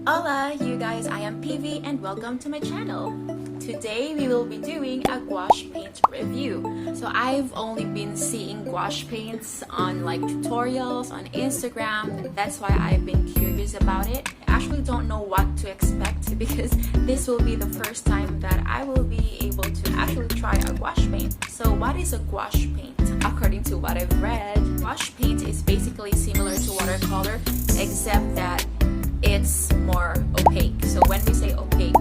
Hola you guys, I am Peevee and welcome to my channel. Today we will be doing a gouache paint review. So I've only been seeing gouache paints on like tutorials on Instagram. That's why I've been curious about it. I actually don't know what to expect because this will be the first time that I will be able to actually try a gouache paint. So what is a gouache paint? According to what I've read, gouache paint is basically similar to watercolor except that it's more opaque. So when we say opaque,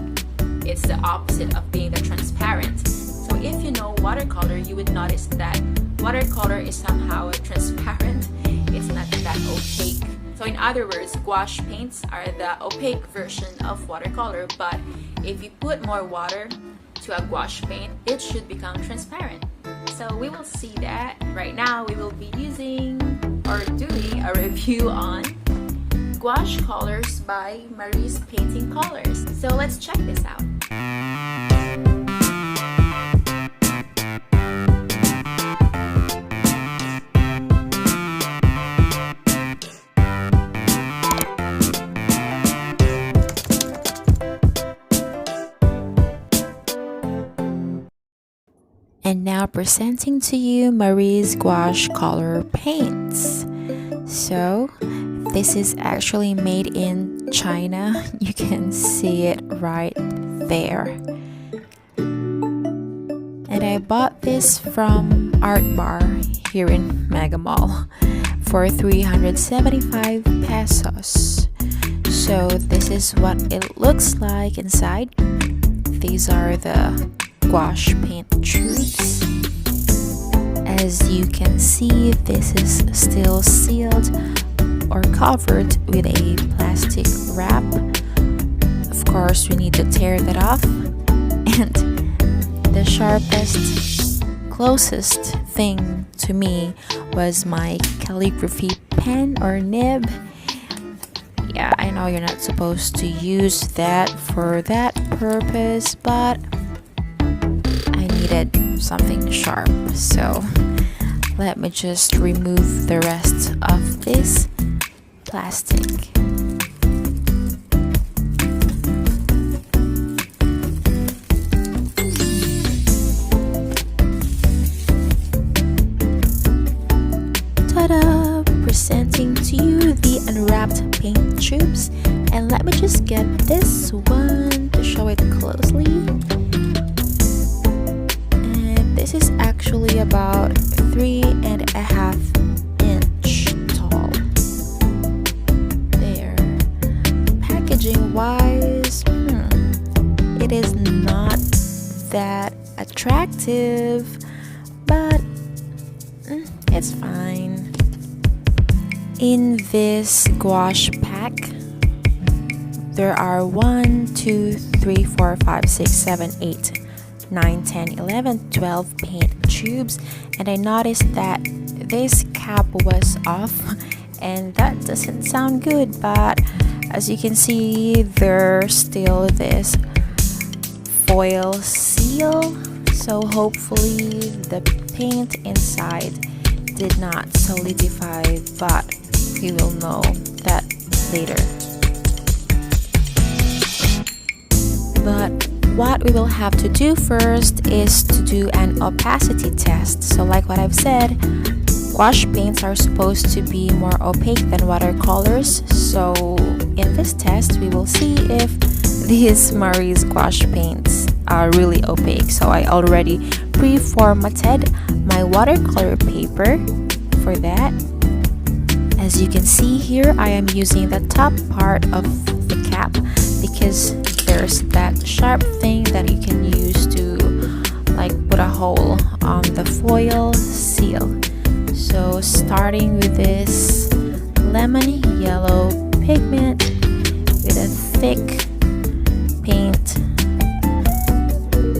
it's the opposite of being the transparent. So if you know watercolor, you would notice that watercolor is somehow transparent. It's not that opaque. So in other words, gouache paints are the opaque version of watercolor, but if you put more water to a gouache paint, it should become transparent. So we will see that. Right now we will be using or doing a review on Gouache Colors by Marie's Painting Colors. So let's check this out. And now presenting to you Marie's Gouache Color Paints. So this is actually made in China. You can see it right there. And I bought this from Art Bar here in Mega Mall for 375 pesos. So this is what it looks like inside. These are the gouache paint tubes. As you can see, this is still sealed or covered with a plastic wrap. Of course, we need to tear that off. And the sharpest, closest thing to me was my calligraphy pen or nib. Yeah, I know you're not supposed to use that for that purpose, but I needed something sharp. So let me just remove the rest of this plastic. Ta-da! Presenting to you the unwrapped paint tubes. And let me just get this one to show it closely. And this is actually about 3.5 inch tall. There. Packaging wise, it is not that attractive, but it's fine. In this gouache pack, there are 1, 2, 3, 4, 5, 6, 7, 8, 9, 10, 11, 12 paint tubes, and I noticed that this cap was off, and that doesn't sound good, but as you can see, there's still this foil seal, so hopefully the paint inside did not solidify, but we will know that later. But what we will have to do first is to do an opacity test. So like what I've said, gouache paints are supposed to be more opaque than watercolors. So in this test, we will see if these Marie's gouache paints are really opaque. So I already pre-formatted my watercolor paper for that. As you can see here, I am using the top part of the cap because there's that sharp thing that you can use to like put a hole on the foil seal. So starting with this lemon yellow pigment with a thick paint,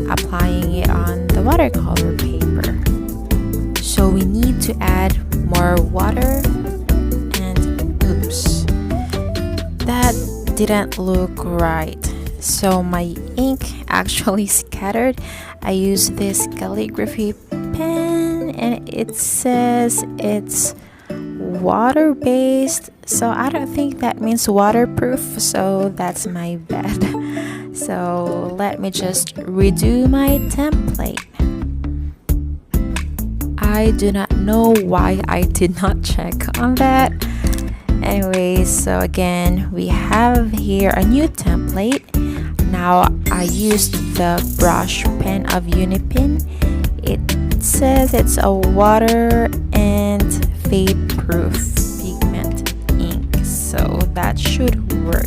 applying it on the watercolor paper. So we need to add more water, and oops, that didn't look right. So my ink actually scattered. I used this calligraphy pen and it says it's water-based, so I don't think that means waterproof, so that's my bad. So let me just redo my template. I do not know why I did not check on that. Anyways, so again, we have here a new template. Now I used the brush pen of Unipin. It says it's a water and fade proof pigment ink, so that should work.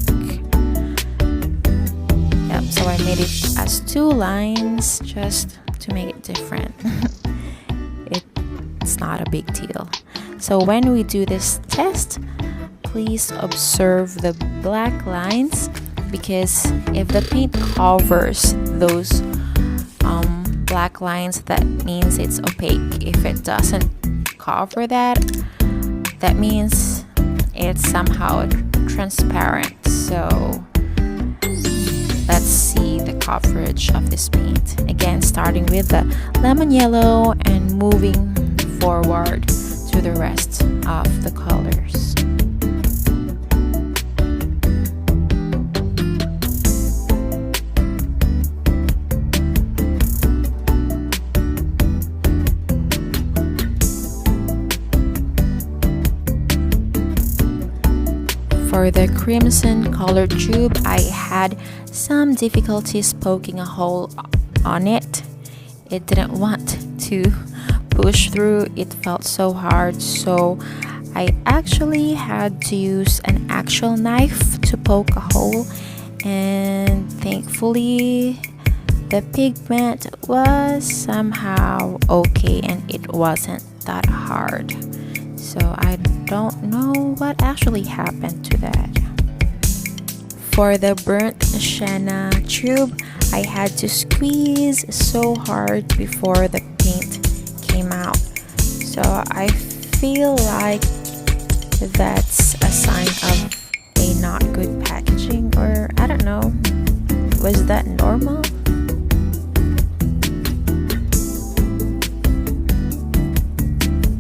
Yep, so I made it as 2 lines just to make it different. It's not a big deal. So when we do this test, please observe the black lines, because if the paint covers those black lines, that means it's opaque. If it doesn't cover that, that means it's somehow transparent. So let's see the coverage of this paint. Again, starting with the lemon yellow and moving forward to the rest of the colors. For the crimson colored tube, I had some difficulties poking a hole on it. It didn't want to push through. It felt so hard, so I actually had to use an actual knife to poke a hole, and thankfully the pigment was somehow okay and it wasn't that hard. So I don't know what actually happened to that. For the burnt sienna tube, I had to squeeze so hard before the paint came out. So I feel like that's a sign of a not good packaging, or I don't know. Was that normal?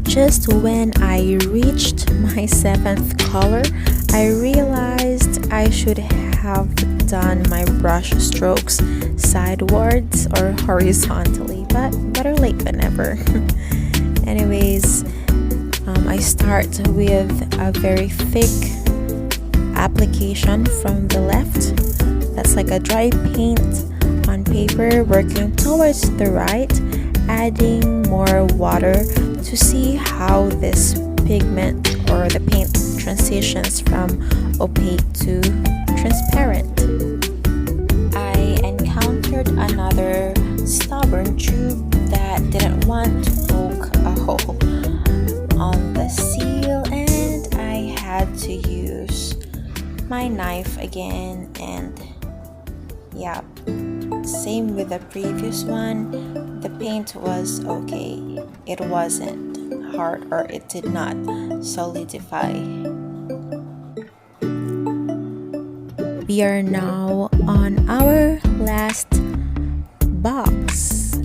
Just when I reached my 7th color, I realized I should have done my brush strokes sidewards or horizontally, but better late than never. Anyways, I start with a very thick application from the left. That's like a dry paint on paper, working towards the right, adding more water to see how this pigment or the paint transitions from opaque to transparent. I encountered another stubborn tube that didn't want to poke a hole on the seal, and I had to use my knife again, and yeah, same with the previous one. The paint was okay. It wasn't hard, or it did not solidify. We are now on our last box.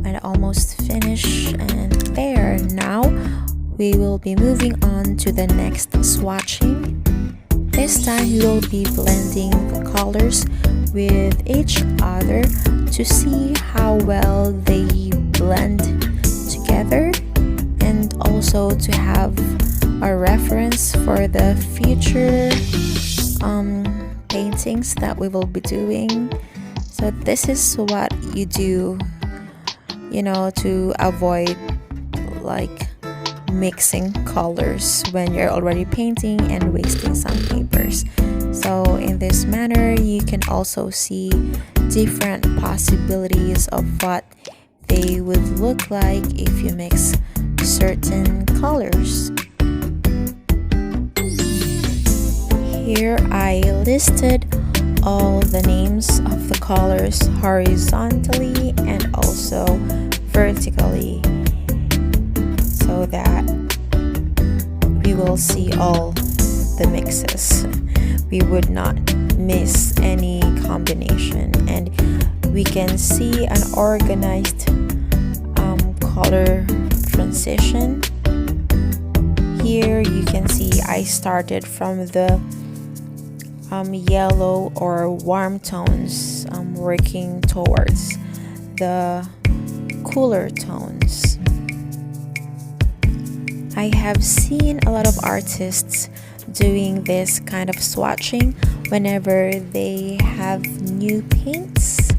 I almost finished, and there. Now we will be moving on to the next swatching. This time we will be blending the colors with each other to see how well they blend together, and also to have a reference for the future paintings that we will be doing. So this is what you do, to avoid like mixing colors when you're already painting and wasting some papers. So in this manner, you can also see different possibilities of what they would look like if you mix certain colors. Here I listed all the names of the colors horizontally and also vertically, so that we will see all the mixes. We would not miss any combination, and we can see an organized color transition here you can see I started from the yellow or warm tones, working towards the cooler tones. I have seen a lot of artists doing this kind of swatching whenever they have new paints,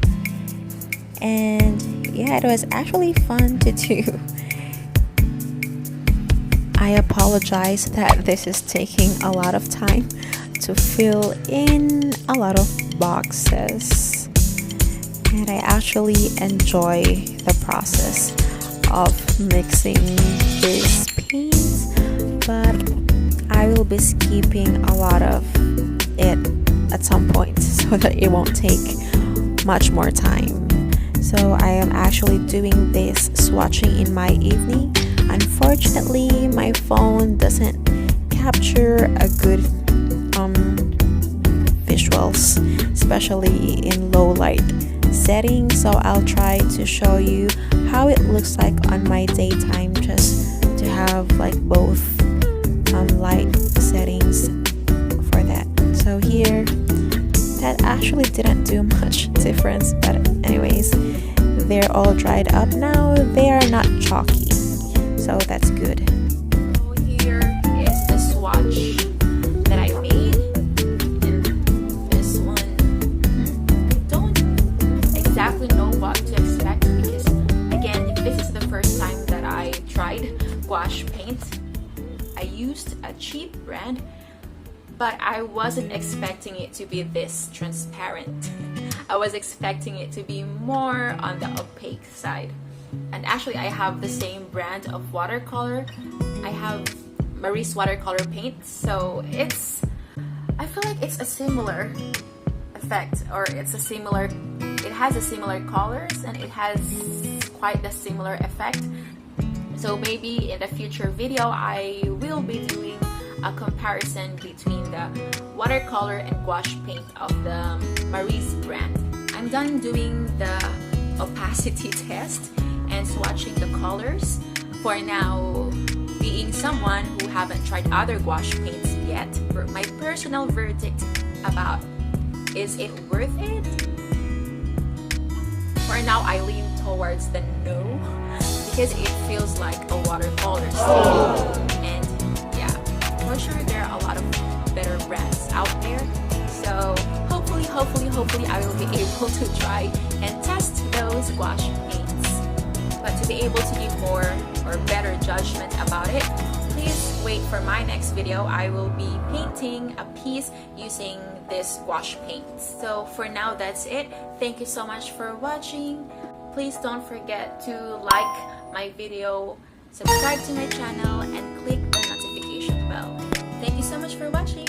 and yeah, it was actually fun to do. I apologize that this is taking a lot of time to fill in a lot of boxes, and I actually enjoy the process of mixing these paints, but I will be skipping a lot of it at some point so that it won't take much more time. So I am actually doing this swatching in my evening. Unfortunately, my phone doesn't capture a good visuals, especially in low light settings, so I'll try to show you how it looks like on my daytime, just to have like both light settings for that. So here, that actually didn't do much difference, but anyways, they're all dried up now. They are not chalky, so that's good. So here is the swatch that I made, and this one, I don't exactly know what to expect because again, this is the first time that I tried gouache paint. I used a cheap brand, but I wasn't expecting it to be this transparent. I was expecting it to be more on the opaque side. And actually I have the same brand of watercolor. I have Marie's watercolor paint, so I feel like it's a similar effect, or it has a similar colors and it has quite a similar effect. So maybe in the future video I will be doing a comparison between the watercolor and gouache paint of the Marie's brand. I'm done doing the opacity test and swatching the colors. For now, being someone who haven't tried other gouache paints yet, for my personal verdict about is it worth it? For now, I lean towards the no, because it feels like a watercolor still. And yeah, for sure there are a lot of better brands out there. So hopefully I will be able to try and test those gouache paints. But to be able to give more or better judgment about it, please wait for my next video. I will be painting a piece using this gouache paint. So for now, that's it. Thank you so much for watching. Please don't forget to like my video, subscribe to my channel, and click the notification bell. Thank you so much for watching.